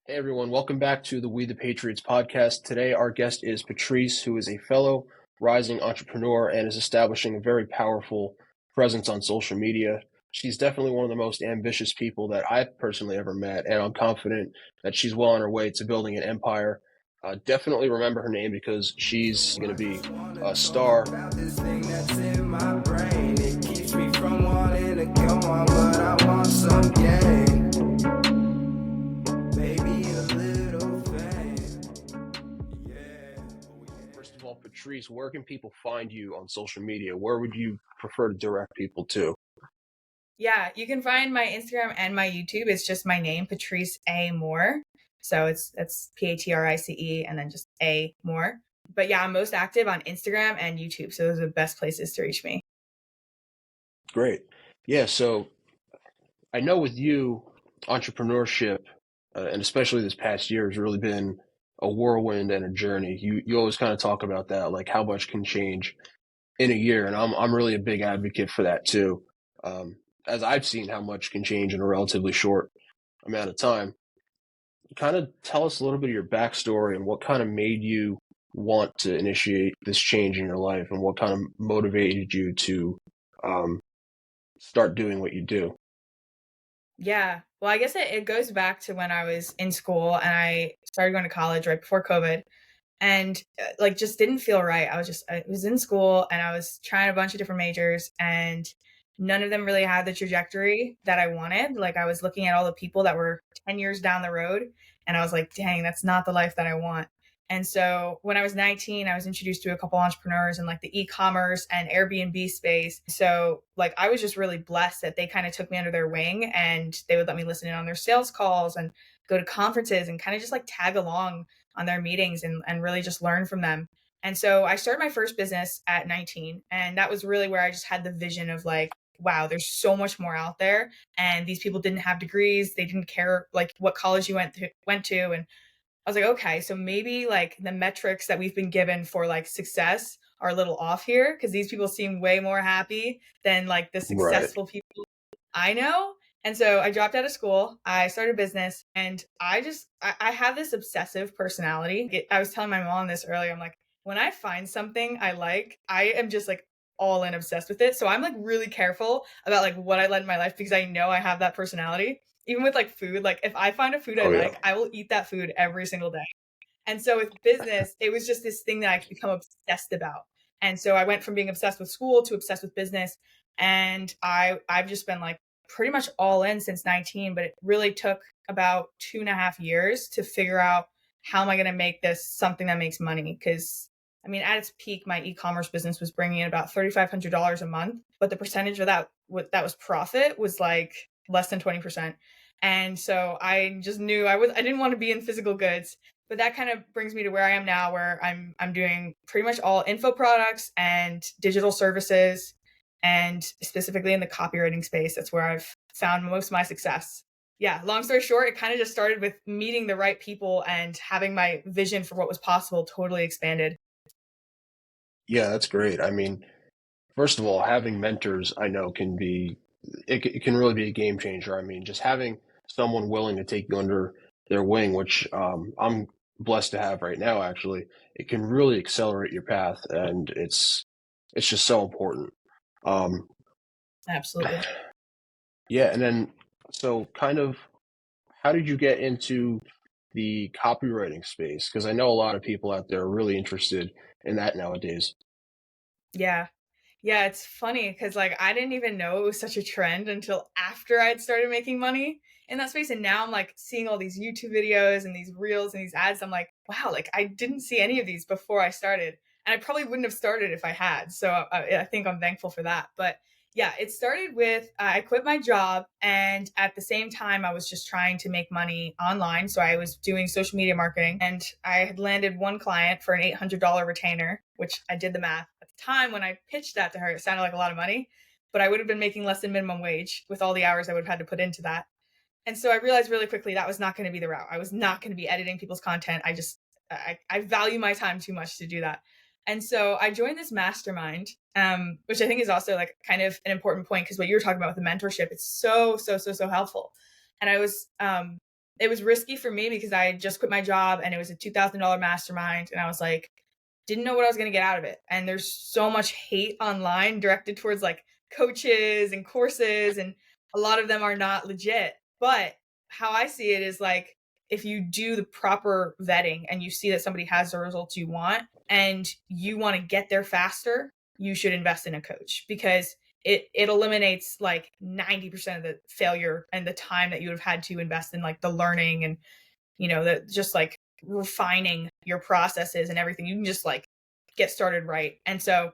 Hey everyone, welcome back to the We the Patriots podcast. Today our guest is Patrice, who is a fellow rising entrepreneur and is establishing a very powerful presence on social media. She's definitely one of the most ambitious people that I've personally ever met, and I'm confident that she's well on her way to building an empire. Definitely remember her name because she's going to be a star. About this thing that's in my brain. It keeps me from wanting to go on, but I want some gain. Maybe a little fame. Yeah. First of all, Patrice, where can people find you on social media? Where would you prefer to direct people to? Yeah, you can find my Instagram and my YouTube. It's just my name, Patrice A Moore. So it's Patrice and then just A Moore. But yeah, I'm most active on Instagram and YouTube. So those are the best places to reach me. Great. Yeah, so I know with you, entrepreneurship, and especially this past year, has really been a whirlwind and a journey. You always kind of talk about that, like how much can change in a year, and I'm really a big advocate for that too. As I've seen how much can change in a relatively short amount of time. Kind of tell us a little bit of your backstory and what kind of made you want to initiate this change in your life, and what kind of motivated you to um, start doing what you do. Yeah. Well, I guess it goes back to when I was in school and I started going to college right before COVID and like just didn't feel right. I was in school and I was trying a bunch of different majors and none of them really had the trajectory that I wanted. Like I was looking at all the people that were 10 years down the road and I was like, dang, that's not the life that I want. And so when I was 19, I was introduced to a couple entrepreneurs in like the e-commerce and Airbnb space. So like I was just really blessed that they kind of took me under their wing and they would let me listen in on their sales calls and go to conferences and kind of just like tag along on their meetings and really just learn from them. And so I started my first business at 19. And that was really where I just had the vision of like, wow, there's so much more out there. And these people didn't have degrees. They didn't care like what college you went to. And I was like, okay, so maybe like the metrics that we've been given for like success are a little off here because these people seem way more happy than like the Right. successful people I know. And so I dropped out of school. I started a business and I have this obsessive personality. I was telling my mom this earlier. I'm like, when I find something I like, I am just like all in obsessed with it. So I'm like really careful about like what I let in my life because I know I have that personality. Even with like food, like if I find a food I Oh yeah. like, I will eat that food every single day. And so with business, it was just this thing that I could become obsessed about. And so I went from being obsessed with school to obsessed with business. And I've just been like pretty much all in since 19, but it really took about 2.5 years to figure out how am I going to make this something that makes money? Because I mean, at its peak, my e-commerce business was bringing in about $3,500 a month, but the percentage of that was profit was like less than 20%. And so I just knew I didn't want to be in physical goods, but that kind of brings me to where I am now, where I'm doing pretty much all info products and digital services, and specifically in the copywriting space. That's where I've found most of my success. Yeah, long story short, it kind of just started with meeting the right people and having my vision for what was possible totally expanded. Yeah, that's great. I mean, first of all, having mentors I know it can really be a game changer. I mean, just having someone willing to take you under their wing, which I'm blessed to have right now, actually, it can really accelerate your path, and it's just so important. Um, Absolutely. yeah, and then so kind of how did you get into the copywriting space? Because I know a lot of people out there are really interested in that nowadays. Yeah. Yeah, it's funny because like I didn't even know it was such a trend until after I'd started making money in that space. And now I'm like seeing all these YouTube videos and these reels and these ads. I'm like, wow, like I didn't see any of these before I started. And I probably wouldn't have started if I had. So I think I'm thankful for that. But yeah, it started with I quit my job. And at the same time, I was just trying to make money online. So I was doing social media marketing and I had landed one client for an $800 retainer, which I did the math time when I pitched that to her, it sounded like a lot of money, but I would have been making less than minimum wage with all the hours I would have had to put into that. And so I realized really quickly that was not going to be the route. I was not going to be editing people's content. I value my time too much to do that. And so I joined this mastermind, which I think is also like kind of an important point because what you were talking about with the mentorship, it's so helpful. And I was it was risky for me because I had just quit my job and it was a $2,000 mastermind. And I was like, didn't know what I was going to get out of it. And there's so much hate online directed towards like coaches and courses, and a lot of them are not legit. But how I see it is like, if you do the proper vetting and you see that somebody has the results you want and you want to get there faster, you should invest in a coach, because it eliminates like 90% of the failure and the time that you would have had to invest in like the learning and, the just like refining your processes and everything. You can just like get started right. And so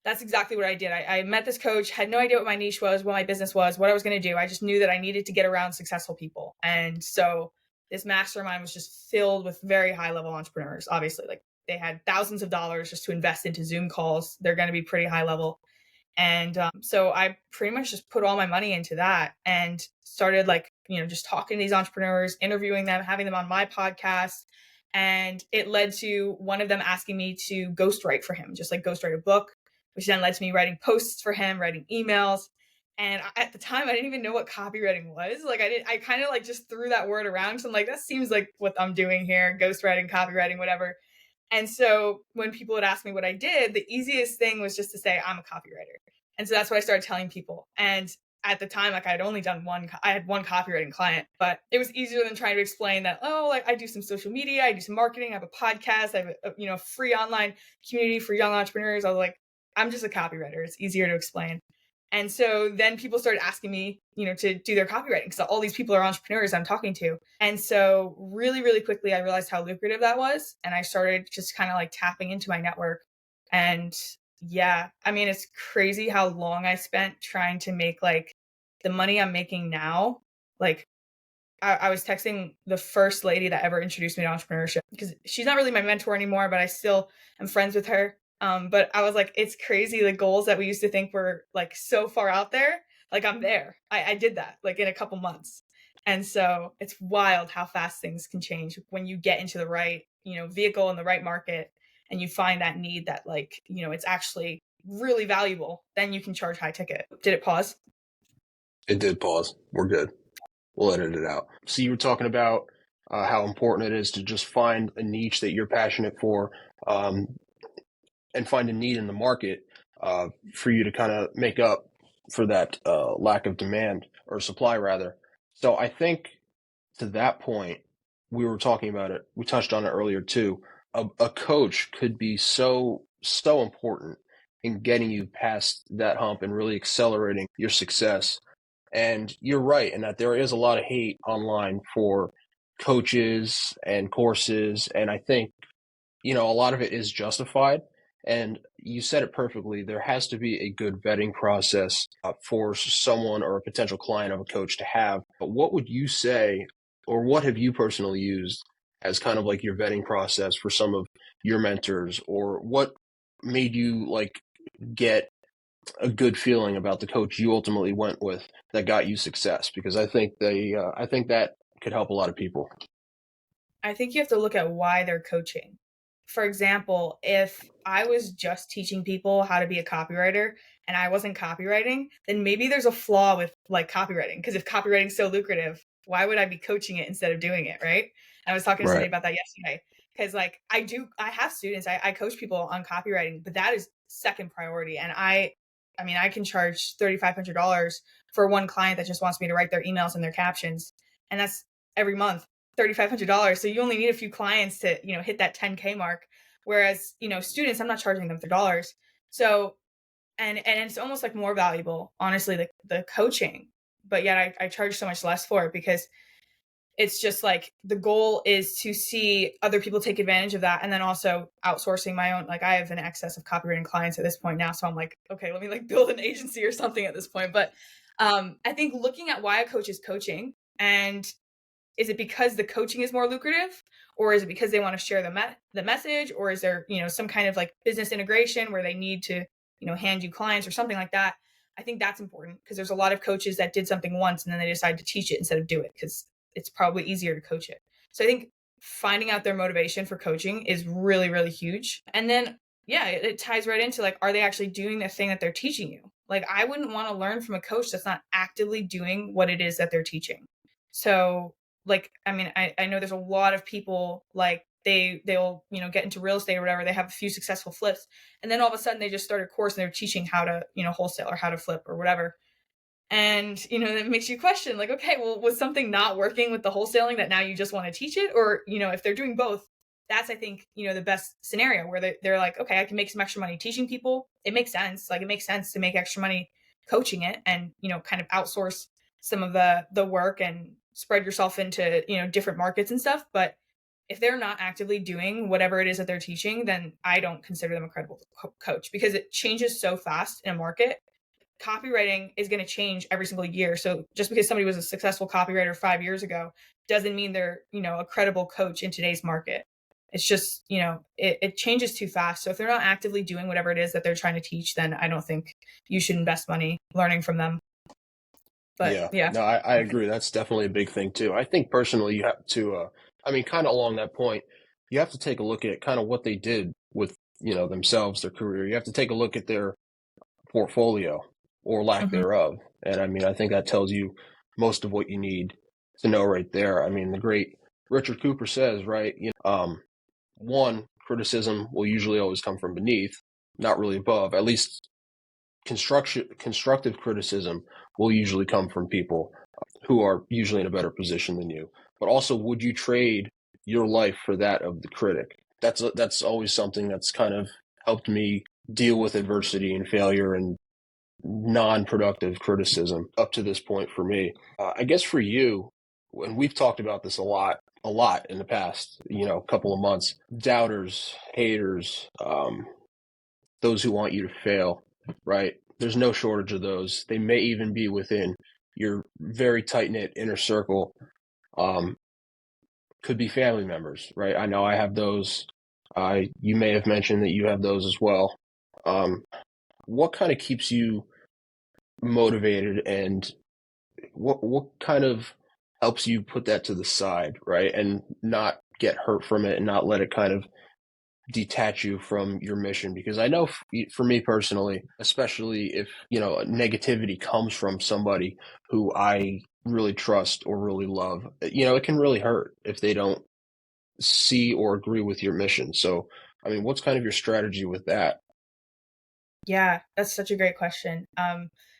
that's exactly what I did. I met this coach, had no idea what my niche was, what my business was, what I was going to do. I just knew that I needed to get around successful people. And so this mastermind was just filled with very high level entrepreneurs. Obviously, like they had thousands of dollars just to invest into Zoom calls. They're going to be pretty high level. And so I pretty much just put all my money into that and started like, just talking to these entrepreneurs, interviewing them, having them on my podcast. And it led to one of them asking me to ghostwrite for him, just like ghostwrite a book, which then led to me writing posts for him, writing emails. And at the time, I didn't even know what copywriting was. Like I kind of like just threw that word around. So I'm like, that seems like what I'm doing here, ghostwriting, copywriting, whatever. And so when people would ask me what I did, the easiest thing was just to say, I'm a copywriter. And so that's what I started telling people. And at the time, like I had only done I had one copywriting client, but it was easier than trying to explain that, oh, like I do some social media, I do some marketing, I have a podcast, I have a free online community for young entrepreneurs. I was like, I'm just a copywriter. It's easier to explain. And so then people started asking me, to do their copywriting, because all these people are entrepreneurs I'm talking to. And so really, really quickly, I realized how lucrative that was. And I started just kind of like tapping into my network. And yeah, I mean, it's crazy how long I spent trying to make like the money I'm making now. Like I was texting the first lady that ever introduced me to entrepreneurship, because she's not really my mentor anymore, but I still am friends with her. But I was like, it's crazy, the goals that we used to think were like so far out there. Like I'm there. I did that like in a couple months. And so it's wild how fast things can change when you get into the right, vehicle in the right market, and you find that need that like, it's actually really valuable. Then you can charge high ticket. Did it pause? It did pause. We're good. We'll edit it out. So you were talking about how important it is to just find a niche that you're passionate for, and find a need in the market for you to kind of make up for that lack of demand, or supply rather. So I think to that point, we were talking about it. We touched on it earlier too. A coach could be so important in getting you past that hump and really accelerating your success. And you're right in that there is a lot of hate online for coaches and courses. And I think, a lot of it is justified. And you said it perfectly. There has to be a good vetting process for someone or a potential client of a coach to have. But what would you say, or what have you personally used as kind of like your vetting process for some of your mentors, or what made you like get a good feeling about the coach you ultimately went with that got you success? Because I think I think that could help a lot of people. I think you have to look at why they're coaching. For example, if I was just teaching people how to be a copywriter and I wasn't copywriting, then maybe there's a flaw with like copywriting. Because if copywriting is so lucrative, why would I be coaching it instead of doing it? Right. And I was talking to somebody Right. about that yesterday. Because like I have students, I coach people on copywriting, but that is second priority. And I mean, I can charge $3,500 for one client that just wants me to write their emails and their captions. And that's every month. $3,500. So you only need a few clients to, hit that 10K mark. Whereas, students, I'm not charging them $3. So, and it's almost like more valuable, honestly, the coaching, but yet I charge so much less for it, because it's just like the goal is to see other people take advantage of that. And then also outsourcing my own, like I have an excess of copywriting clients at this point now. So I'm like, okay, let me like build an agency or something at this point. But I think looking at why a coach is coaching, and is it because the coaching is more lucrative, or is it because they want to share the message, or is there, some kind of like business integration where they need to, hand you clients or something like that? I think that's important, because there's a lot of coaches that did something once and then they decide to teach it instead of do it, because it's probably easier to coach it. So I think finding out their motivation for coaching is really, really huge. And then, yeah, it ties right into like, are they actually doing the thing that they're teaching you? Like, I wouldn't want to learn from a coach that's not actively doing what it is that they're teaching. So like, I mean, I know there's a lot of people like they'll, get into real estate or whatever. They have a few successful flips, and then all of a sudden they just start a course and they're teaching how to, wholesale or how to flip or whatever. And, that makes you question, like, okay, well, was something not working with the wholesaling that now you just want to teach it? Or, if they're doing both, that's, I think, the best scenario where they're like, okay, I can make some extra money teaching people. It makes sense. Like, it makes sense to make extra money coaching it and, kind of outsource some of the work and spread yourself into, different markets and stuff. But if they're not actively doing whatever it is that they're teaching, then I don't consider them a credible coach, because it changes so fast in a market. Copywriting is going to change every single year. So just because somebody was a successful copywriter 5 years ago doesn't mean they're, a credible coach in today's market. It's just, it changes too fast. So if they're not actively doing whatever it is that they're trying to teach, then I don't think you should invest money learning from them. But Yeah, yeah. no, I agree. That's definitely a big thing too. I think personally, you have to, I mean, kind of along that point, you have to take a look at kind of what they did with, themselves, their career. You have to take a look at their portfolio or lack Mhm. thereof. And I mean, I think that tells you most of what you need to know right there. I mean, the great Richard Cooper says, right, one, criticism will usually always come from beneath, not really above. At least constructive criticism will usually come from people who are usually in a better position than you. But also, would you trade your life for that of the critic? That's always something that's kind of helped me deal with adversity and failure and non-productive criticism up to this point for me. I guess for you, and we've talked about this a lot in the past, couple of months, doubters, haters, those who want you to fail, right? There's no shortage of those. They may even be within your very tight-knit inner circle. Um, could be family members, right? I know I have those. You may have mentioned that you have those as well. What kind of keeps you motivated, and what kind of helps you put that to the side, right? And not get hurt from it and not let it kind of detach you from your mission? Because I know for me personally, especially if, negativity comes from somebody who I really trust or really love, it can really hurt if they don't see or agree with your mission. So, I mean, what's kind of your strategy with that? Yeah, that's such a great question.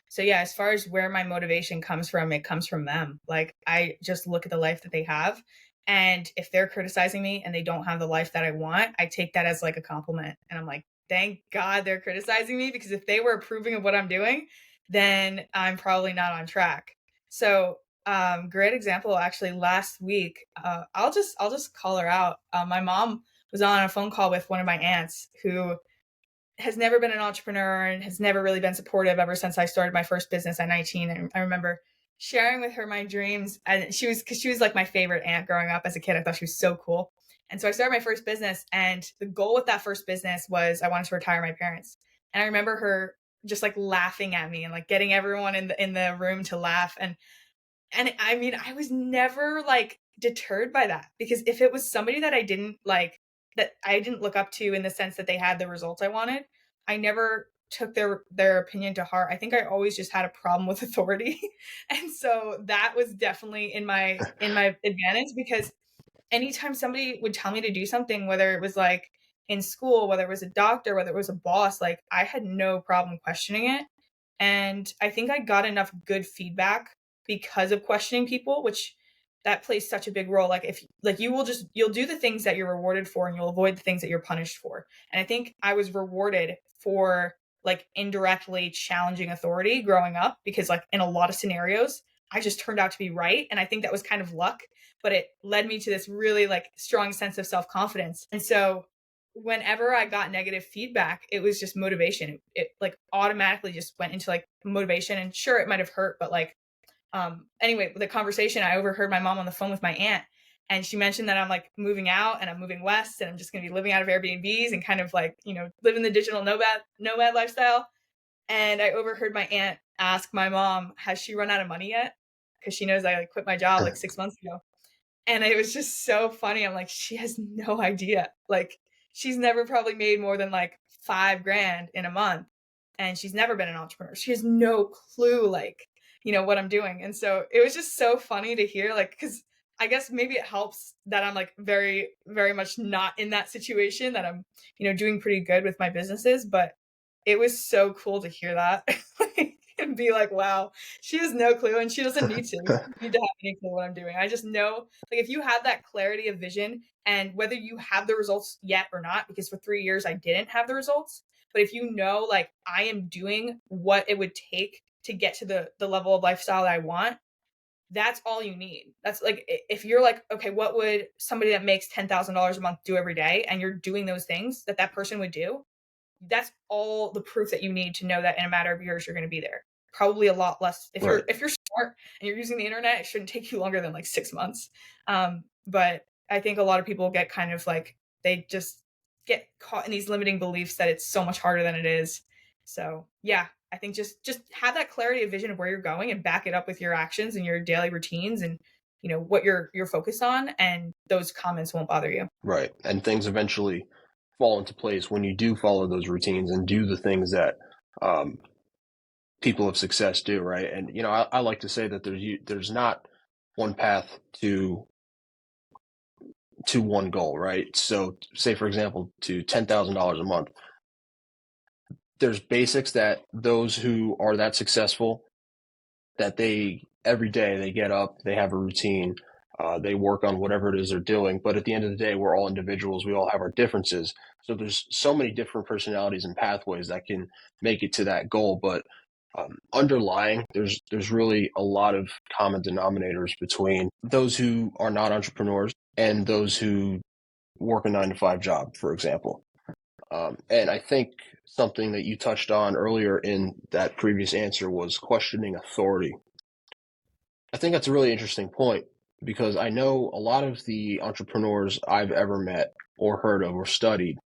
So yeah, as far as where my motivation comes from, it comes from them. Like, I just look at the life that they have, and if they're criticizing me and they don't have the life that I want, I take that as like a compliment, and I'm like, thank God they're criticizing me, because if they were approving of what I'm doing, then I'm probably not on track. So, great example. Actually, last week, I'll just call her out. My mom was on a phone call with one of my aunts who has never been an entrepreneur and has never really been supportive ever since I started my first business at 19. And I remember sharing with her my dreams, and because she was like my favorite aunt growing up as a kid. I thought she was so cool. And so I started my first business, and the goal with that first business was I wanted to retire my parents. And I remember her just like laughing at me and like getting everyone in the room to laugh. And I mean, I was never like deterred by that, because if it was somebody that I didn't look up to in the sense that they had the results I wanted, I never took their opinion to heart. I think I always just had a problem with authority. And so that was definitely in my advantage, because anytime somebody would tell me to do something, whether it was like in school, whether it was a doctor, whether it was a boss, like I had no problem questioning it. And I think I got enough good feedback because of questioning people, which that plays such a big role. Like, if like you'll do the things that you're rewarded for, and you'll avoid the things that you're punished for. And I think I was rewarded for like indirectly challenging authority growing up, because like in a lot of scenarios I just turned out to be right. And I think that was kind of luck, but it led me to this really like strong sense of self-confidence. And so whenever I got negative feedback, it was just motivation. It like automatically just went into like motivation. And sure, it might have hurt, but like, anyway, the conversation, I overheard my mom on the phone with my aunt, and she mentioned that I'm like moving out and I'm moving west, and I'm just going to be living out of Airbnbs and kind of like, living the digital nomad lifestyle. And I overheard my aunt ask my mom, has she run out of money yet? Because she knows I like quit my job like 6 months ago. And it was just so funny. I'm like, she has no idea. Like, she's never probably made more than like 5 grand in a month. And she's never been an entrepreneur. She has no clue, like, what I'm doing. And so it was just so funny to hear, like, because I guess maybe it helps that I'm like very, very much not in that situation, that I'm, doing pretty good with my businesses. But it was so cool to hear that like, and be like, wow, she has no clue and she doesn't need to. She doesn't need to have any clue what I'm doing. I just know, like, if you have that clarity of vision, and whether you have the results yet or not, because for 3 years I didn't have the results, but if you know, like, I am doing what it would take to get to the level of lifestyle that I want, that's all you need. That's like, if you're like, okay, what would somebody that makes $10,000 a month do every day? And you're doing those things that that person would do. That's all the proof that you need to know that in a matter of years, you're going to be there. Probably a lot less. Right. If you're smart and you're using the internet, it shouldn't take you longer than like 6 months. But I think a lot of people get kind of like, they just get caught in these limiting beliefs that it's so much harder than it is. So yeah, I think just have that clarity of vision of where you're going and back it up with your actions and your daily routines and what you're focused on, and those comments won't bother you. Right. And things eventually fall into place when you do follow those routines and do the things that people of success do, right? And I like to say that there's not one path to one goal, right? So say, for example, to $10,000 a month, there's basics that those who are that successful, that they every day they get up, they have a routine, they work on whatever it is they're doing. But at the end of the day, we're all individuals. We all have our differences. So there's so many different personalities and pathways that can make it to that goal. But underlying, there's really a lot of common denominators between those who are not entrepreneurs and those who work a 9-to-5 job, for example. And I think something that you touched on earlier in that previous answer was questioning authority. I think that's a really interesting point because I know a lot of the entrepreneurs I've ever met or heard of or studied,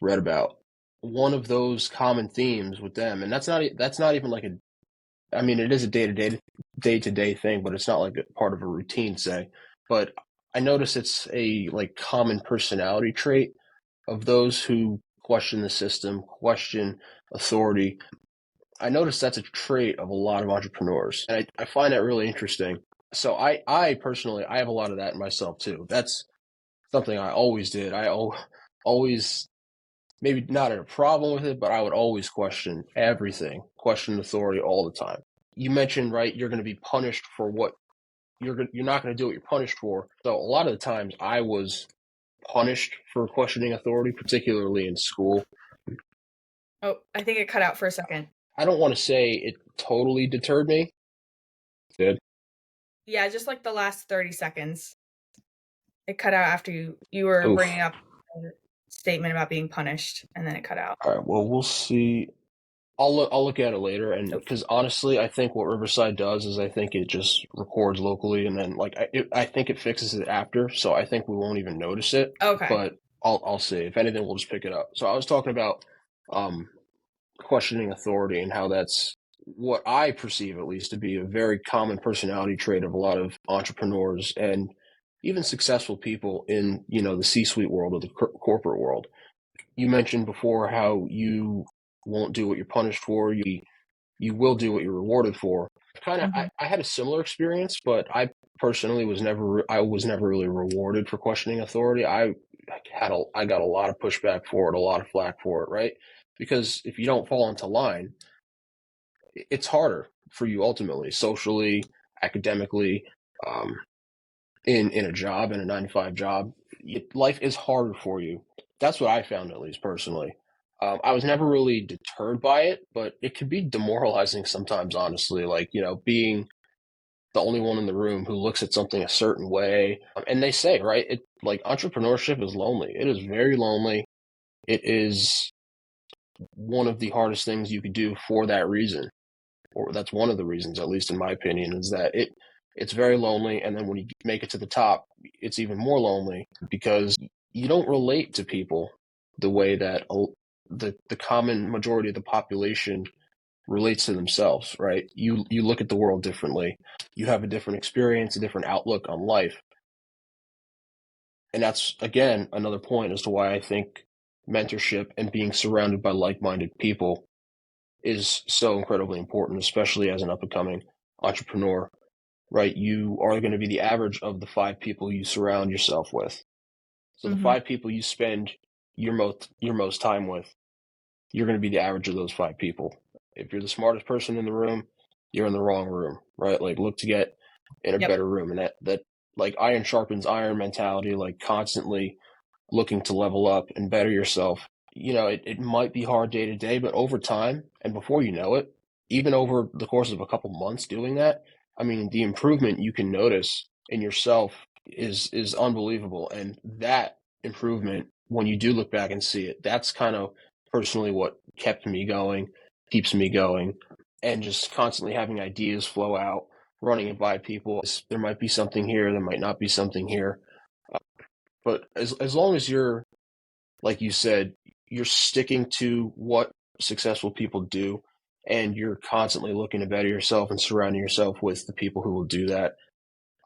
read about, one of those common themes with them, and that's not even like I mean, it is a day-to-day thing, but it's not like a part of a routine, say. But I notice it's a like common personality trait of those who question the system, question authority. I notice that's a trait of a lot of entrepreneurs, and I find that really interesting. So I personally, I have a lot of that in myself too. That's something I always did. I always, maybe not a problem with it, but I would always question everything, question authority all the time. You mentioned, right, you're going to be punished for what you're not going to do what you're punished for. So a lot of the times I was punished for questioning authority, particularly in school. Oh, I think it cut out for a second. I don't want to say it totally deterred me. It did. Yeah, just like the last 30 seconds. It cut out after you were Oof. bringing up a statement about being punished, and then it cut out. All right. Well, we'll see. I'll look at it later, and because honestly, I think what Riverside does is I think it just records locally, and then like I think it fixes it after, so I think we won't even notice it. Okay. But I'll see. If anything, we'll just pick it up. So I was talking about questioning authority and how that's what I perceive, at least, to be a very common personality trait of a lot of entrepreneurs and even successful people in the C-suite world or the corporate world. You mentioned before how you won't do what you're punished for. You will do what you're rewarded for. I had a similar experience, but I personally was never really rewarded for questioning authority. I got a lot of pushback for it, a lot of flack for it, right? Because if you don't fall into line, it's harder for you ultimately, socially, academically, in a job, in a 9-to-5 job. Life is harder for you. That's what I found, at least personally. I was never really deterred by it, but it could be demoralizing sometimes, honestly, like, being the only one in the room who looks at something a certain way. And they say, right, like entrepreneurship is lonely. It is very lonely. It is one of the hardest things you could do for that reason, or that's one of the reasons, at least in my opinion, is that it's very lonely. And then when you make it to the top, it's even more lonely because you don't relate to people the way that the common majority of the population relates to themselves, right? You look at the world differently. You have a different experience, a different outlook on life. And that's, again, another point as to why I think mentorship and being surrounded by like-minded people is so incredibly important, especially as an up-and-coming entrepreneur. right? You are going to be the average of the 5 people you surround yourself with. So the 5 people you spend your most time with, you're going to be the average of those 5 people. If you're the smartest person in the room, you're in the wrong room, right? Like look to get in a Yep. better room. And that like iron sharpens iron mentality, like constantly looking to level up and better yourself. It might be hard day to day, but over time and before you know it, even over the course of a couple months doing that, I mean, the improvement you can notice in yourself is unbelievable. And that improvement, when you do look back and see it, that's kind of personally what kept me going, keeps me going, and just constantly having ideas flow out, running it by people. There might be something here, there might not be something here. But as long as you're, like you said, you're sticking to what successful people do and you're constantly looking to better yourself and surrounding yourself with the people who will do that,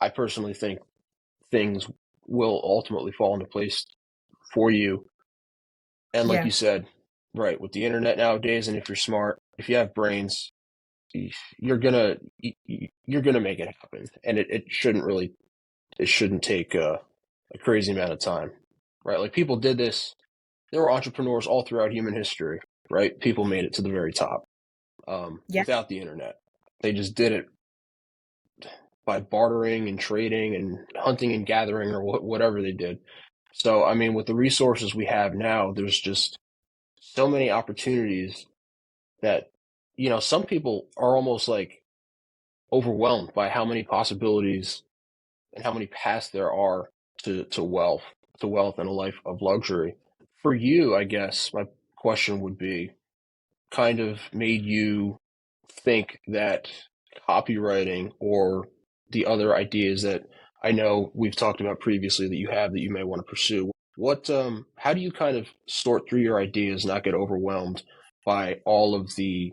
I personally think things will ultimately fall into place for you. And like Yeah. you said, right, with the internet nowadays, and if you're smart, if you have brains, you're gonna make it happen. And it shouldn't take a crazy amount of time, right? Like people did this. There were entrepreneurs all throughout human history, right? People made it to the very top Yeah. without the internet. They just did it by bartering and trading and hunting and gathering or whatever they did. So, I mean, with the resources we have now, there's just so many opportunities that, some people are almost like overwhelmed by how many possibilities and how many paths there are to wealth and a life of luxury. For you, I guess my question would be, kind of made you think that copywriting or the other ideas that I know we've talked about previously that you have that you may want to pursue? How do you kind of sort through your ideas, not get overwhelmed by all of the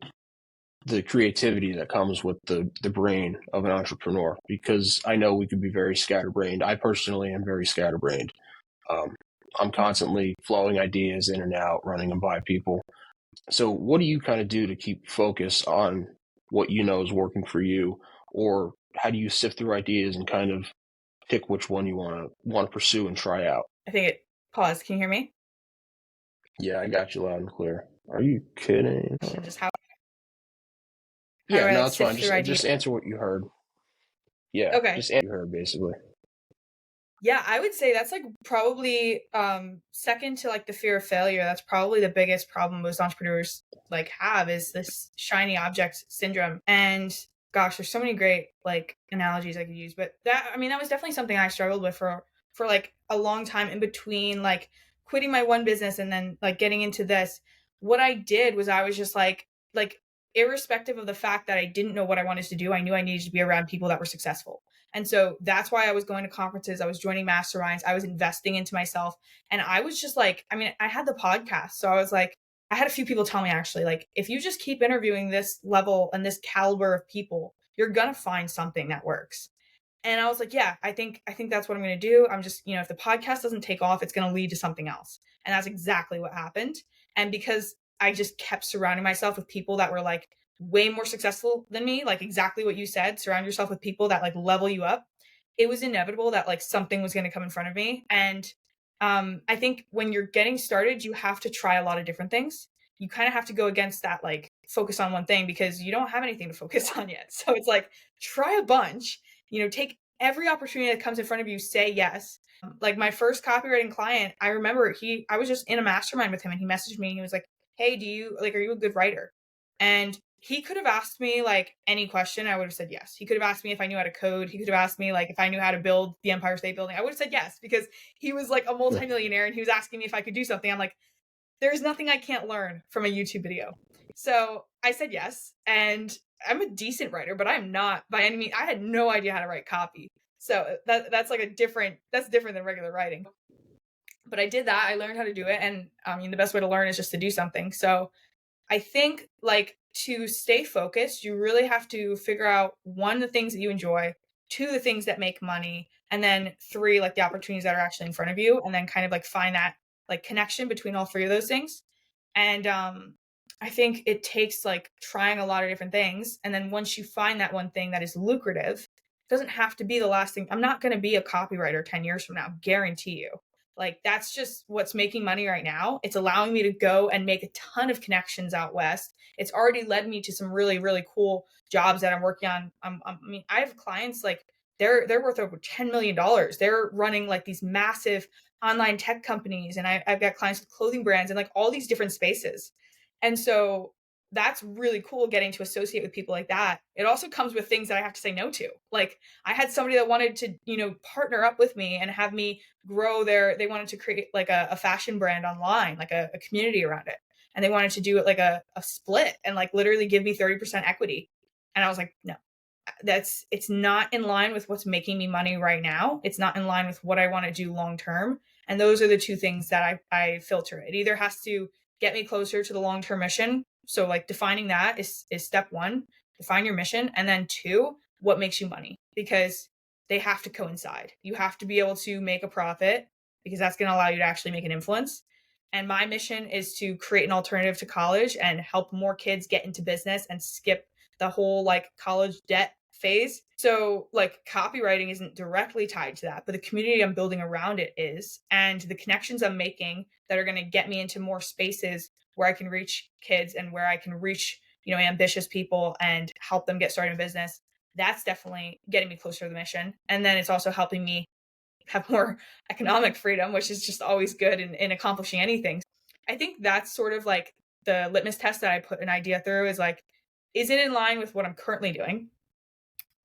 creativity that comes with the brain of an entrepreneur? Because I know we could be very scatterbrained. I personally am very scatterbrained. Um, I'm constantly flowing ideas in and out, running them by people. So what do you kind of do to keep focus on what you know is working for you? Or how do you sift through ideas and kind of pick which one you want to pursue and try out? I think it paused. Can you hear me? Yeah, I got you loud and clear. Are you kidding? Just how do Yeah, I no, like that's sift fine. through Just ideas? answer what you heard. Yeah, Okay. just answer what you heard basically. Yeah, I would say that's like probably second to like the fear of failure. That's probably the biggest problem most entrepreneurs like have is this shiny object syndrome. And gosh, there's so many great like analogies I could use, but that was definitely something I struggled with for like a long time in between like quitting my one business and then like getting into this. What I did was I was just like irrespective of the fact that I didn't know what I wanted to do, I knew I needed to be around people that were successful. And so that's why I was going to conferences. I was joining masterminds. I was investing into myself. And I was just like, I had the podcast. So I was like, I had a few people tell me actually, like, if you just keep interviewing this level and this caliber of people, you're going to find something that works. And I was like, yeah, I think that's what I'm going to do. I'm just, if the podcast doesn't take off, it's going to lead to something else. And that's exactly what happened. And because I just kept surrounding myself with people that were like way more successful than me, like exactly what you said, surround yourself with people that like level you up. It was inevitable that like something was going to come in front of me. And I think when you're getting started, you have to try a lot of different things. You kind of have to go against that, like focus on one thing because you don't have anything to focus on yet. So it's like, try a bunch, take every opportunity that comes in front of you, say yes. Like my first copywriting client, I remember I was just in a mastermind with him and he messaged me. He was like, hey, are you a good writer? And he could have asked me like any question. I would have said yes. He could have asked me if I knew how to code. He could have asked me like if I knew how to build the Empire State Building. I would have said yes because he was like a multimillionaire and he was asking me if I could do something. I'm like, there's nothing I can't learn from a YouTube video. So I said yes. And I'm a decent writer, but I'm not by any means. I had no idea how to write copy. So that's like that's different than regular writing. But I did that. I learned how to do it. And the best way to learn is just to do something. So I think like to stay focused, you really have to figure out one, the things that you enjoy, two, the things that make money, and then three, like the opportunities that are actually in front of you, and then kind of like find that like connection between all three of those things. And I think it takes like trying a lot of different things. And then once you find that one thing that is lucrative, doesn't have to be the last thing. I'm not going to be a copywriter 10 years from now, guarantee you. Like that's just what's making money right now. It's allowing me to go and make a ton of connections out west. It's already led me to some really, really cool jobs that I'm working on. I mean, I have clients like they're worth over $10 million. They're running like these massive online tech companies, and I've got clients with clothing brands and like all these different spaces. And so that's really cool getting to associate with people like that. It also comes with things that I have to say no to. Like I had somebody that wanted to, partner up with me and have me grow they wanted to create like a fashion brand online, like a community around it. And they wanted to do it like a split and like literally give me 30% equity. And I was like, no, it's not in line with what's making me money right now. It's not in line with what I want to do long term. And those are the two things that I filter. It either has to get me closer to the long term mission. So like defining that is step one, define your mission. And then two, what makes you money? Because they have to coincide. You have to be able to make a profit because that's going to allow you to actually make an influence. And my mission is to create an alternative to college and help more kids get into business and skip the whole like college debt phase. So like copywriting isn't directly tied to that, but the community I'm building around it is, and the connections I'm making that are going to get me into more spaces where I can reach kids and where I can reach, ambitious people and help them get started in business. That's definitely getting me closer to the mission. And then it's also helping me have more economic freedom, which is just always good in accomplishing anything. I think that's sort of like the litmus test that I put an idea through is like, is it in line with what I'm currently doing?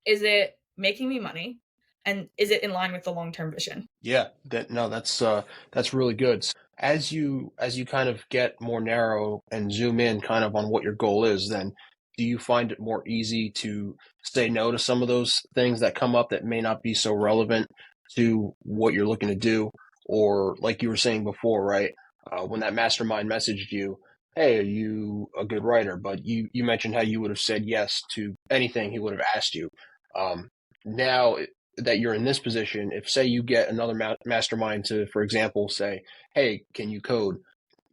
Is it making me money? And is it in line with the long-term vision? Yeah, that's really good. As you kind of get more narrow and zoom in kind of on what your goal is, then do you find it more easy to say no to some of those things that come up that may not be so relevant to what you're looking to do? Or like you were saying before, right? When that mastermind messaged you, hey, are you a good writer? But you mentioned how you would have said yes to anything he would have asked you. Now that you're in this position, if say you get another mastermind to, for example, say, hey, can you code?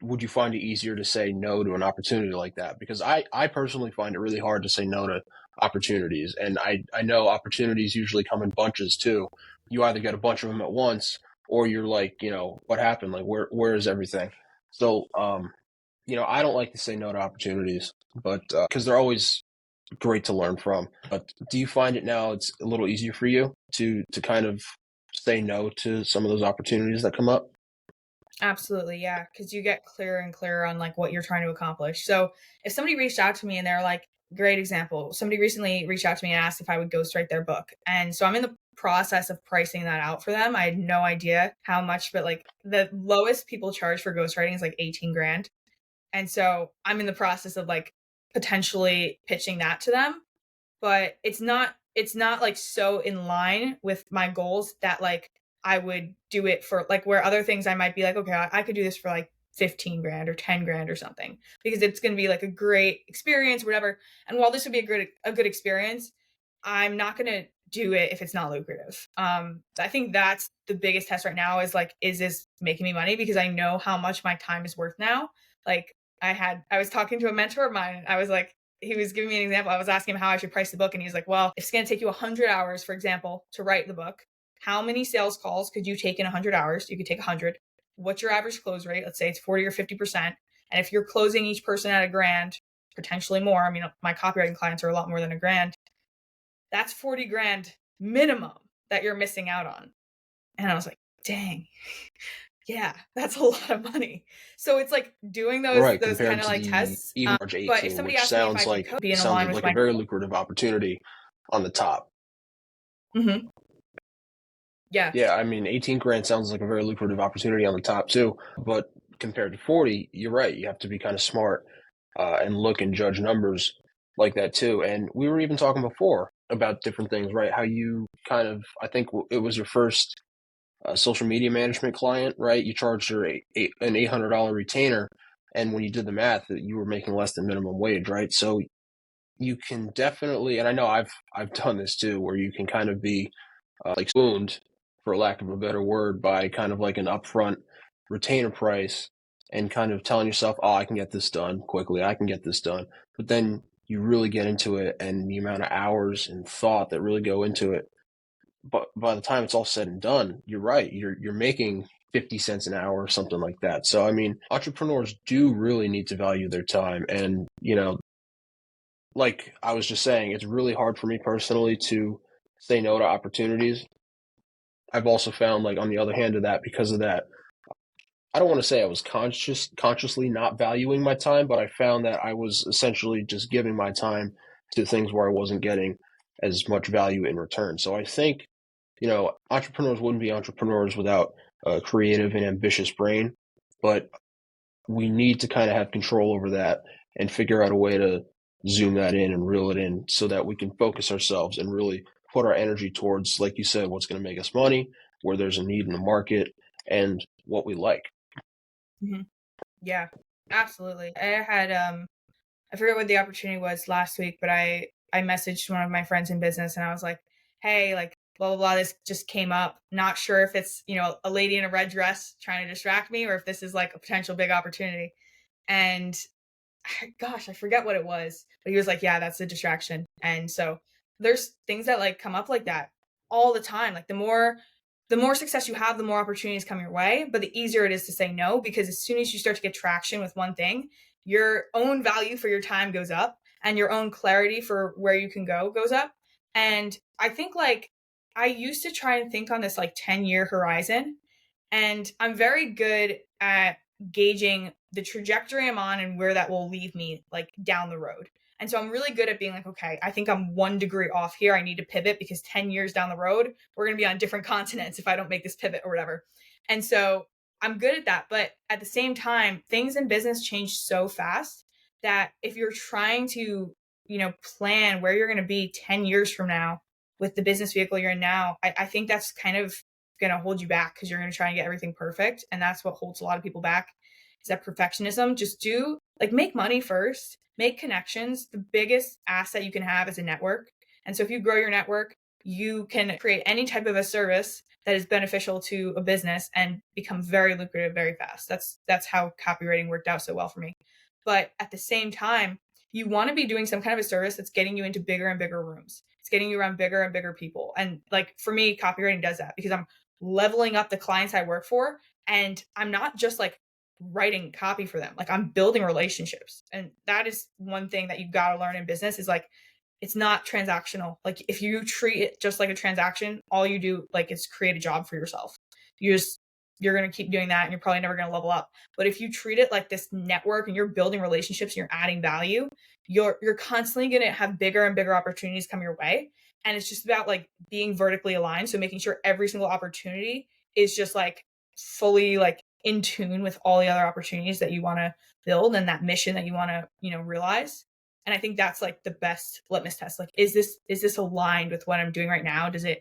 Would you find it easier to say no to an opportunity like that? Because I personally find it really hard to say no to opportunities. And I know opportunities usually come in bunches too. You either get a bunch of them at once or you're like, what happened? Like, where is everything? So, I don't like to say no to opportunities, but because they're always great to learn from. But do you find it now it's a little easier for you to kind of say no to some of those opportunities that come up? Absolutely, yeah, because you get clearer and clearer on like what you're trying to accomplish. So if somebody reached out to me and they're like, great example, somebody recently reached out to me and asked if I would ghostwrite their book. And so I'm in the process of pricing that out for them. I had no idea how much, but like the lowest people charge for ghostwriting is like 18 grand. And so I'm in the process of like potentially pitching that to them, but it's not like so in line with my goals that like I would do it for like where other things I might be like, okay, I could do this for like 15 grand or 10 grand or something because it's going to be like a great experience, whatever. And while this would be a good experience, I'm not going to do it if it's not lucrative. I think that's the biggest test right now is like, is this making me money? Because I know how much my time is worth now. Like I was talking to a mentor of mine. I was like, he was giving me an example. I was asking him how I should price the book. And he's like, well, if it's going to take you 100 hours, for example, to write the book, how many sales calls could you take in 100 hours? You could take 100. What's your average close rate? Let's say it's 40 or 50%. And if you're closing each person at a grand, potentially more, I mean, my copywriting clients are a lot more than a grand. That's 40 grand minimum that you're missing out on. And I was like, dang. Yeah, that's a lot of money. So it's like doing Right, those compared kind of to like the tests. even large But if 18, somebody which asked me if I sounds could like be in line with a my very lucrative opportunity on the top. Mhm. Yeah. Yeah, I mean, 18 grand sounds like a very lucrative opportunity on the top too. But compared to 40, you're right. You have to be kind of smart and look and judge numbers like that too. And we were even talking before about different things, right? How you kind of, I think it was your first social media management client, right? You charged her an $800 retainer. And when you did the math, you were making less than minimum wage, right? So you can definitely, and I know I've done this too, where you can kind of be like spooned, for lack of a better word, by kind of like an upfront retainer price and kind of telling yourself, oh, I can get this done quickly. I can get this done. But then you really get into it and the amount of hours and thought that really go into it but by the time it's all said and done, you're right. You're making 50 cents an hour or something like that. So I mean, entrepreneurs do really need to value their time. And, like I was just saying, it's really hard for me personally to say no to opportunities. I've also found, like, on the other hand of that, because of that, I don't want to say I was consciously not valuing my time, but I found that I was essentially just giving my time to things where I wasn't getting as much value in return. So I think, entrepreneurs wouldn't be entrepreneurs without a creative and ambitious brain, but we need to kind of have control over that and figure out a way to zoom that in and reel it in so that we can focus ourselves and really put our energy towards, like you said, what's going to make us money, where there's a need in the market, and what we like. Mm-hmm. Yeah, absolutely. I had I forget what the opportunity was last week, but I messaged one of my friends in business and I was like, hey, like blah blah blah, this just came up. Not sure if it's, a lady in a red dress trying to distract me or if this is like a potential big opportunity. And gosh, I forget what it was, but he was like, yeah, that's a distraction. And so there's things that like come up like that all the time. Like the more success you have, the more opportunities come your way, but the easier it is to say no, because as soon as you start to get traction with one thing, your own value for your time goes up and your own clarity for where you can go goes up. And I think like I used to try and think on this like 10-year horizon, and I'm very good at gauging the trajectory I'm on and where that will leave me like down the road. And so I'm really good at being like, okay, I think I'm 1 degree off here. I need to pivot because 10 years down the road, we're going to be on different continents if I don't make this pivot or whatever. And so I'm good at that. But at the same time, things in business change so fast that if you're trying to, plan where you're going to be 10 years from now with the business vehicle you're in now, I think that's kind of going to hold you back because you're going to try and get everything perfect. And that's what holds a lot of people back, is that perfectionism. Just make money first, make connections. The biggest asset you can have is a network. And so if you grow your network, you can create any type of a service that is beneficial to a business and become very lucrative very fast. That's how copywriting worked out so well for me. But at the same time, you want to be doing some kind of a service that's getting you into bigger and bigger rooms. It's getting you around bigger and bigger people. And like for me, copywriting does that because I'm leveling up the clients I work for. And I'm not just like writing copy for them. Like I'm building relationships. And that is one thing that you've got to learn in business is like, it's not transactional. Like if you treat it just like a transaction, all you do like is create a job for yourself. You're going to keep doing that and you're probably never going to level up. But if you treat it like this network and you're building relationships and you're adding value, you're constantly going to have bigger and bigger opportunities come your way. And it's just about like being vertically aligned. So making sure every single opportunity is just like fully like in tune with all the other opportunities that you want to build and that mission that you want to, realize. And I think that's like the best litmus test. Like, is this aligned with what I'm doing right now? Does it,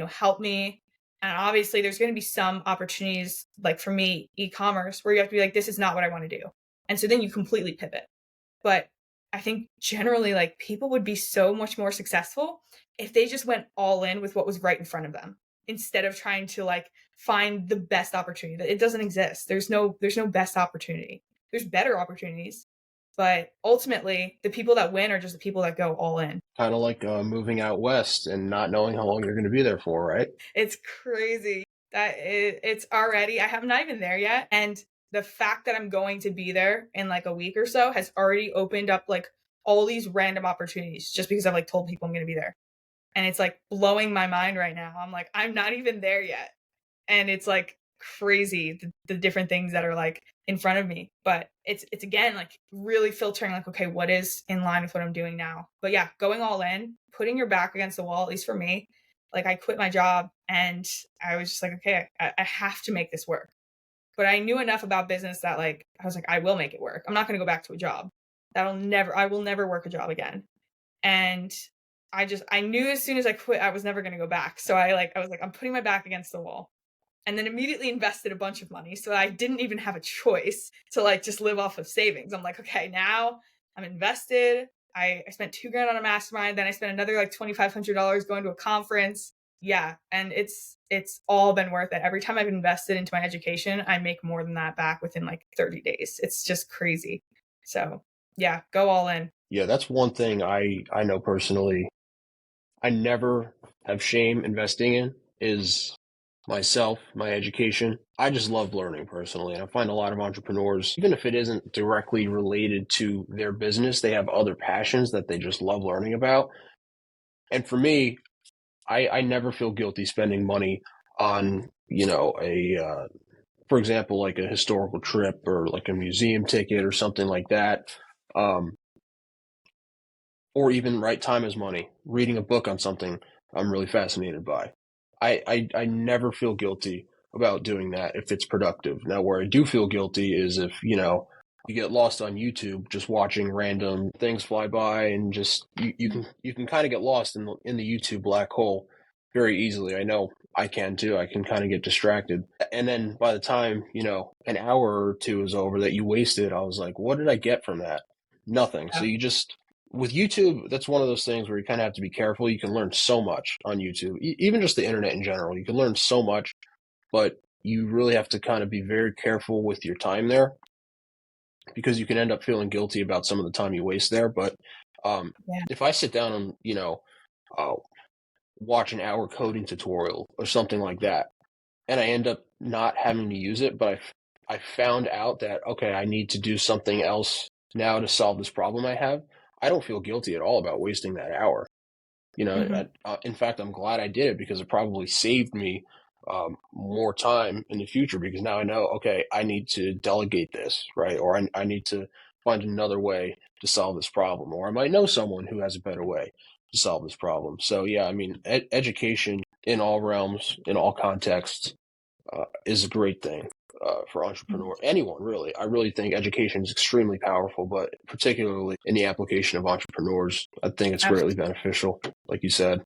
help me? And obviously there's going to be some opportunities, like for me, e-commerce, where you have to be like, this is not what I want to do. And so then you completely pivot. But I think generally like people would be so much more successful if they just went all in with what was right in front of them instead of trying to like find the best opportunity. It doesn't exist. There's no best opportunity. There's better opportunities. But ultimately, the people that win are just the people that go all in. Kind of like moving out west and not knowing how long you're going to be there for, right? It's crazy that it's already, I'm not even there yet. And the fact that I'm going to be there in like a week or so has already opened up like all these random opportunities just because I've like told people I'm going to be there. And it's like blowing my mind right now. I'm like, I'm not even there yet. And it's like crazy the different things that are like in front of me. But it's again like really filtering like, okay, what is in line with what I'm doing now? But yeah, going all in, putting your back against the wall, at least for me. Like I quit my job and I was just like, okay, I have to make this work. But I knew enough about business that like I was like, I will make it work. I'm not going to go back to a job. I will never work a job again. And I knew as soon as I quit, I was never going to go back. So I was like, I'm putting my back against the wall. And then immediately invested a bunch of money. So I didn't even have a choice to like just live off of savings. I'm like, okay, now I'm invested. I spent $2,000 on a mastermind. Then I spent another like $2,500 going to a conference. Yeah. And it's all been worth it. Every time I've invested into my education, I make more than that back within like 30 days. It's just crazy. So yeah, go all in. Yeah, that's one thing I know personally. I never have shame investing in is myself, my education. I just love learning personally. And I find a lot of entrepreneurs, even if it isn't directly related to their business, they have other passions that they just love learning about. And for me, I never feel guilty spending money on, for example, like a historical trip or like a museum ticket or something like that. Um, or even right time is money, reading a book on something I'm really fascinated by. I never feel guilty about doing that if it's productive. Now, where I do feel guilty is if, you get lost on YouTube just watching random things fly by and just you can kind of get lost in the YouTube black hole very easily. I know I can too. I can kind of get distracted. And then by the time, an hour or two is over that you wasted, I was like, what did I get from that? Nothing. So Yeah. you just with YouTube, that's one of those things where you kind of have to be careful. You can learn so much on YouTube, even just the internet in general. You can learn so much, but you really have to kind of be very careful with your time there because you can end up feeling guilty about some of the time you waste there. But Yeah. if I sit down and, uh, watch an hour coding tutorial or something like that, and I end up not having to use it, but I found out that, okay, I need to do something else now to solve this problem I have. I don't feel guilty at all about wasting that hour. Hmm. In fact, I'm glad I did it because it probably saved me more time in the future because now I know, okay, I need to delegate this, right? Or I need to find another way to solve this problem, or I might know someone who has a better way to solve this problem. So, yeah, I mean, education in all realms, in all contexts, is a great thing for entrepreneur, anyone really. I really think education is extremely powerful, but particularly in the application of entrepreneurs, I think it's greatly beneficial, like you said.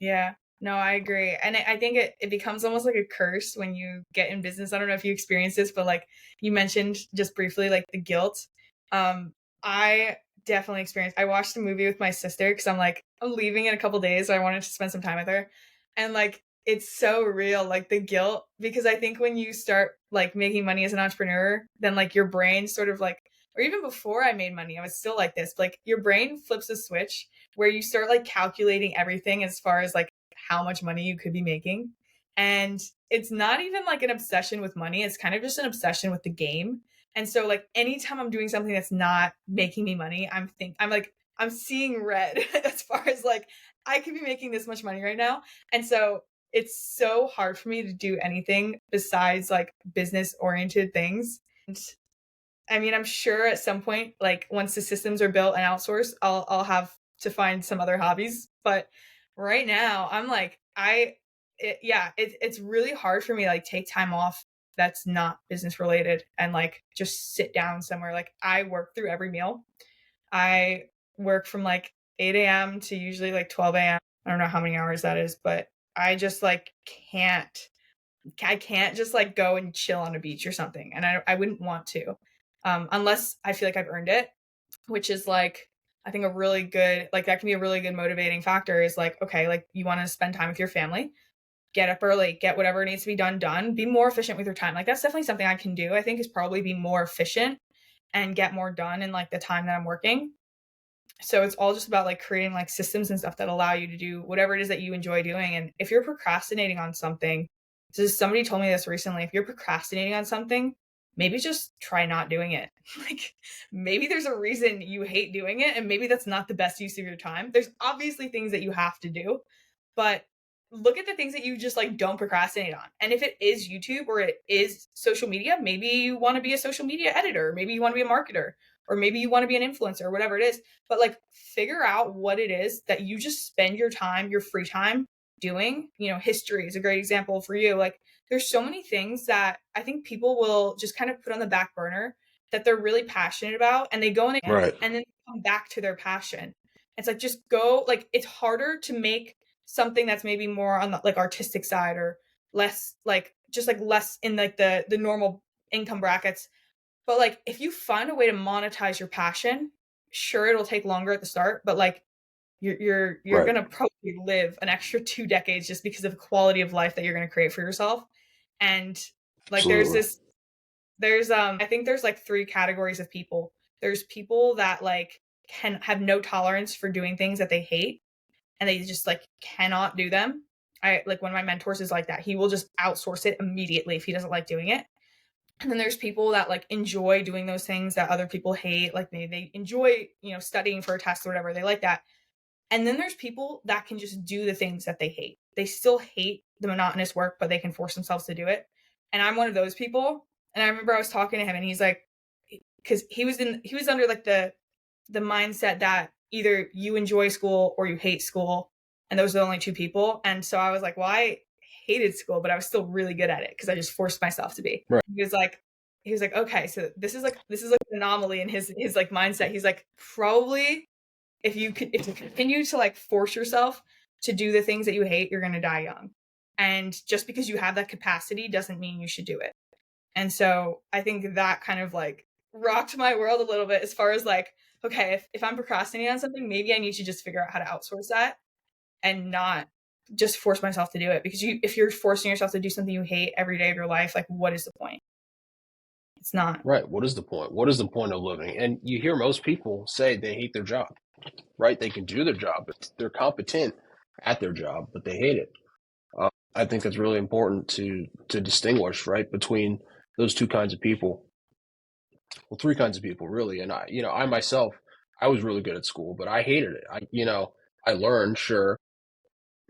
Yeah. No, I agree. And I think it becomes almost like a curse when you get in business. I don't know if you experience this, but like you mentioned just briefly, like the guilt. I definitely experienced. I watched a movie with my sister because I'm leaving in a couple days, so I wanted to spend some time with her. And like it's so real, like the guilt, because I think when you start like making money as an entrepreneur, then like your brain sort of like, or even before I made money, I was still like this, like your brain flips a switch where you start like calculating everything as far as like how much money you could be making. And it's not even like an obsession with money, it's kind of just an obsession with the game. And so like anytime I'm doing something that's not making me money, I'm seeing red as far as like I could be making this much money right now. And so it's so hard for me to do anything besides like business oriented things. And I mean, I'm sure at some point, like once the systems are built and outsourced, I'll have to find some other hobbies. But right now, I'm like, it's really hard for me to like take time off that's not business related and like just sit down somewhere. Like I work through every meal. I work from like 8 a.m. to usually like 12 a.m. I don't know how many hours that is, but I just like I can't just like go and chill on a beach or something. And I wouldn't want to, unless I feel like I've earned it, which is like, I think a really good, like that can be a really good motivating factor is like, okay, like you want to spend time with your family, get up early, get whatever needs to be done, be more efficient with your time. Like that's definitely something I can do. I think is probably be more efficient and get more done in like the time that I'm working. So it's all just about like creating like systems and stuff that allow you to do whatever it is that you enjoy doing. And if you're procrastinating on something, somebody told me this recently, if you're procrastinating on something, maybe just try not doing it. Like maybe there's a reason you hate doing it and maybe that's not the best use of your time. There's obviously things that you have to do, but look at the things that you just like don't procrastinate on. And if it is YouTube or it is social media, maybe you want to be a social media editor, maybe you want to be a marketer, or maybe you want to be an influencer or whatever it is. But like figure out what it is that you just spend your time, your free time doing. History is a great example for you. Like there's so many things that I think people will just kind of put on the back burner that they're really passionate about and they go in again Right. and then come back to their passion. It's like just go, like it's harder to make something that's maybe more on the like artistic side or less like just like less in like the normal income brackets. But like if you find a way to monetize your passion, sure it'll take longer at the start, but like you're Right. gonna probably live an extra 2 decades just because of the quality of life that you're gonna create for yourself. And like Absolutely. there's I think there's like three categories of people. There's people that like can have no tolerance for doing things that they hate. and they just like cannot do them. I like one of my mentors is like that. He will just outsource it immediately if he doesn't like doing it. And then there's people that like enjoy doing those things that other people hate. Like maybe they enjoy, studying for a test or whatever. They like that. And then there's people that can just do the things that they hate. They still hate the monotonous work, but they can force themselves to do it. And I'm one of those people. And I remember I was talking to him and he's like, because he was under like the mindset that either you enjoy school or you hate school. And those are the only two people. And so I was like, well, I hated school, but I was still really good at it because I just forced myself to be. Right. He was like, okay, so this is like an anomaly in his like mindset. He's like, probably if you continue to like force yourself to do the things that you hate, you're going to die young. And just because you have that capacity doesn't mean you should do it. And so I think that kind of like rocked my world a little bit as far as like, okay, if I'm procrastinating on something, maybe I need to just figure out how to outsource that and not just force myself to do it. Because if you're forcing yourself to do something you hate every day of your life, like what is the point? It's not. Right. What is the point? What is the point of living? And you hear most people say they hate their job, right? They can do their job, but they're competent at their job, but they hate it. I think that's really important to distinguish, right, between those two kinds of people. Well, three kinds of people, really. And I myself, I was really good at school, but I hated it. I learned, sure,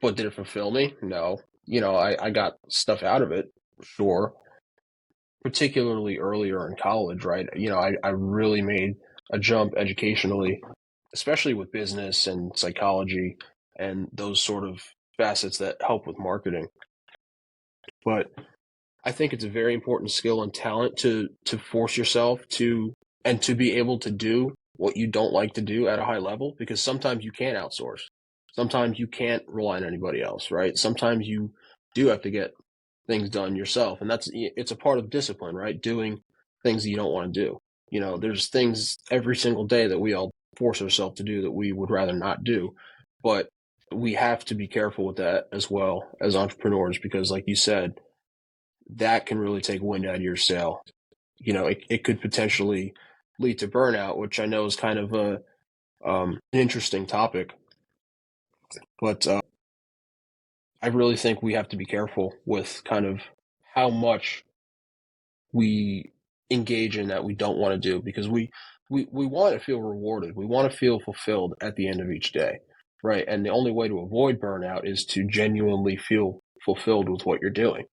but did it fulfill me? No. I got stuff out of it, sure. Particularly earlier in college, right? I really made a jump educationally, especially with business and psychology and those sort of facets that help with marketing. But I think it's a very important skill and talent to force yourself to and to be able to do what you don't like to do at a high level, because sometimes you can't outsource. Sometimes you can't rely on anybody else, right? Sometimes you do have to get things done yourself, and it's a part of discipline, right? Doing things that you don't want to do. There's things every single day that we all force ourselves to do that we would rather not do, but we have to be careful with that as well as entrepreneurs, because like you said, that can really take wind out of your sail. It could potentially lead to burnout, which I know is kind of an interesting topic, but I really think we have to be careful with kind of how much we engage in that we don't want to do, because we want to feel rewarded. We want to feel fulfilled at the end of each day, right? And the only way to avoid burnout is to genuinely feel fulfilled with what you're doing,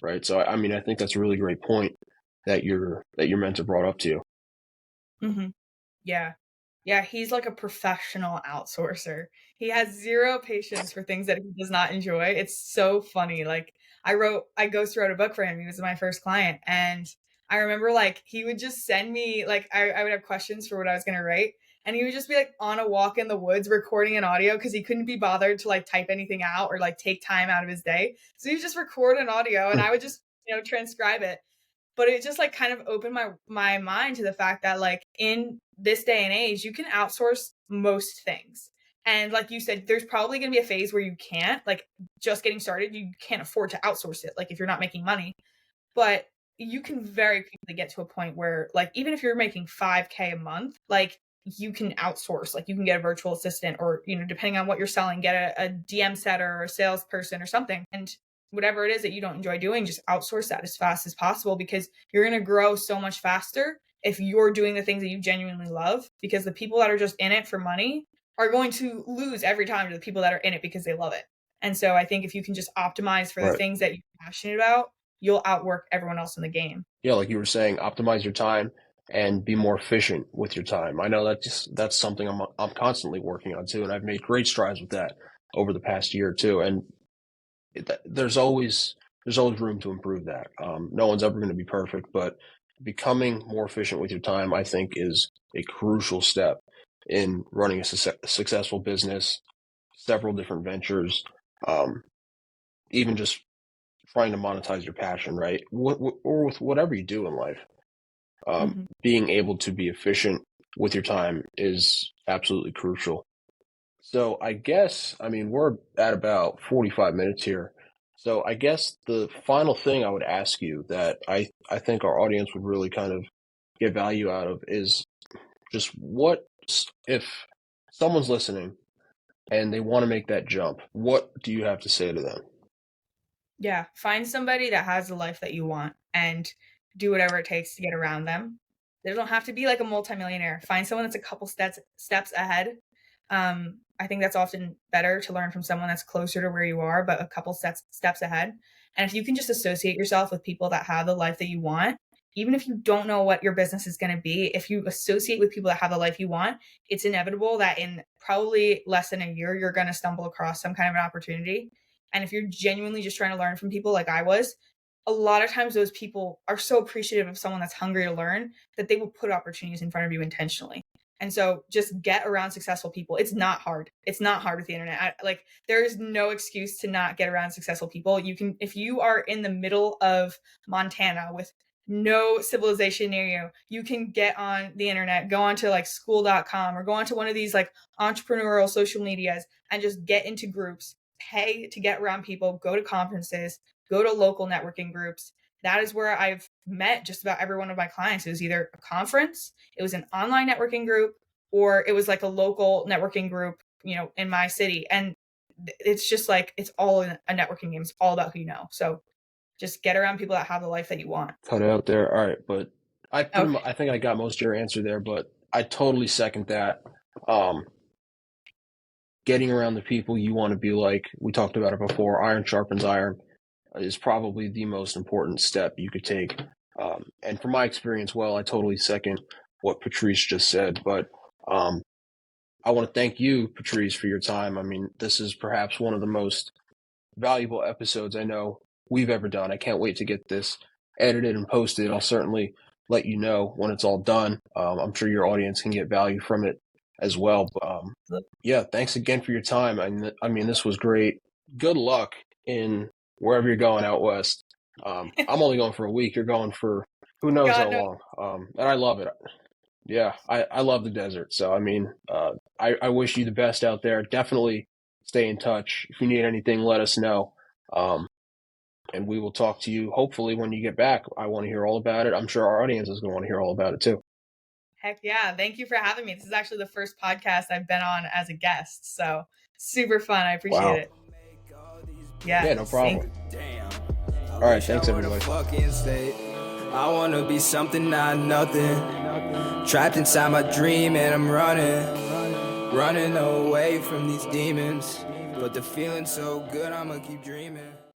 right? So, I mean, I think that's a really great point that your mentor brought up to you. Mm-hmm. Yeah. Yeah, he's like a professional outsourcer. He has zero patience for things that he does not enjoy. It's so funny. Like I ghostwrote wrote a book for him. He was my first client. And I remember like he would just send me like I would have questions for what I was gonna write. And he would just be like on a walk in the woods recording an audio because he couldn't be bothered to like type anything out or like take time out of his day. So he would just record an audio and I would just, transcribe it. But it just like kind of opened my mind to the fact that like in this day and age, you can outsource most things. And like you said, there's probably going to be a phase where you can't, like just getting started, you can't afford to outsource it. Like if you're not making money, but you can very quickly get to a point where like, even if you're making 5K a month, like you can outsource, like you can get a virtual assistant or, depending on what you're selling, get a DM setter or a salesperson or something. And whatever it is that you don't enjoy doing, just outsource that as fast as possible, because you're going to grow so much faster if you're doing the things that you genuinely love, because the people that are just in it for money are going to lose every time to the people that are in it because they love it. And so I think if you can just optimize for the things that you're passionate about, you'll outwork everyone else in the game. Yeah, like you were saying, optimize your time and be more efficient with your time. I know that's something I'm constantly working on too, and I've made great strides with that over the past year or two. And there's always room to improve that. No one's ever going to be perfect, but becoming more efficient with your time, I think, is a crucial step in running a successful business, several different ventures, even just trying to monetize your passion, right? Or with whatever you do in life. Being able to be efficient with your time is absolutely crucial. So I guess, we're at about 45 minutes here. So I guess the final thing I would ask you that I think our audience would really kind of get value out of is just what if someone's listening and they want to make that jump, what do you have to say to them? Yeah, find somebody that has the life that you want and do whatever it takes to get around them. They don't have to be like a multimillionaire. Find someone that's a couple steps ahead. I think that's often better to learn from someone that's closer to where you are, but a couple steps ahead. And if you can just associate yourself with people that have the life that you want, even if you don't know what your business is going to be, if you associate with people that have the life you want, it's inevitable that in probably less than a year, you're going to stumble across some kind of an opportunity. And if you're genuinely just trying to learn from people like I was, a lot of times those people are so appreciative of someone that's hungry to learn that they will put opportunities in front of you intentionally. And so just get around successful people. It's not hard. It's not hard with the internet. There is no excuse to not get around successful people. You can, if you are in the middle of Montana with no civilization near you, you can get on the internet, go onto like school.com or go onto one of these like entrepreneurial social medias and just get into groups, pay to get around people, go to conferences, go to local networking groups. That is where I've met just about every one of my clients. It was either a conference, it was an online networking group, or it was like a local networking group, in my city. And it's just like, it's all a networking game. It's all about who you know. So just get around people that have the life that you want. Cut it out there. All right. But I Okay. think I got most of your answer there, but I totally second that. Getting around the people you want to be like, we talked about it before, iron sharpens iron, is probably the most important step you could take. And from my experience, I totally second what Patrice just said. But I want to thank you, Patrice, for your time. I mean, this is perhaps one of the most valuable episodes I know we've ever done. I can't wait to get this edited and posted. I'll certainly let you know when it's all done. I'm sure your audience can get value from it as well. But yeah, thanks again for your time. I mean, this was great. Good luck in wherever you're going out west. I'm only going for a week. You're going for who knows how God knows. long. And I love it. Yeah, I love the desert. So, I mean, I wish you the best out there. Definitely stay in touch. If you need anything, let us know. And we will talk to you hopefully when you get back. I want to hear all about it. I'm sure our audience is going to want to hear all about it too. Heck yeah. Thank you for having me. This is actually the first podcast I've been on as a guest. So super fun. I appreciate Wow. it. Yeah. Yeah, no problem. All right. Thanks, everybody. I wanna be something, not nothing. Trapped inside my dream and I'm running away from these demons. But the feeling's so good, I'ma keep dreaming.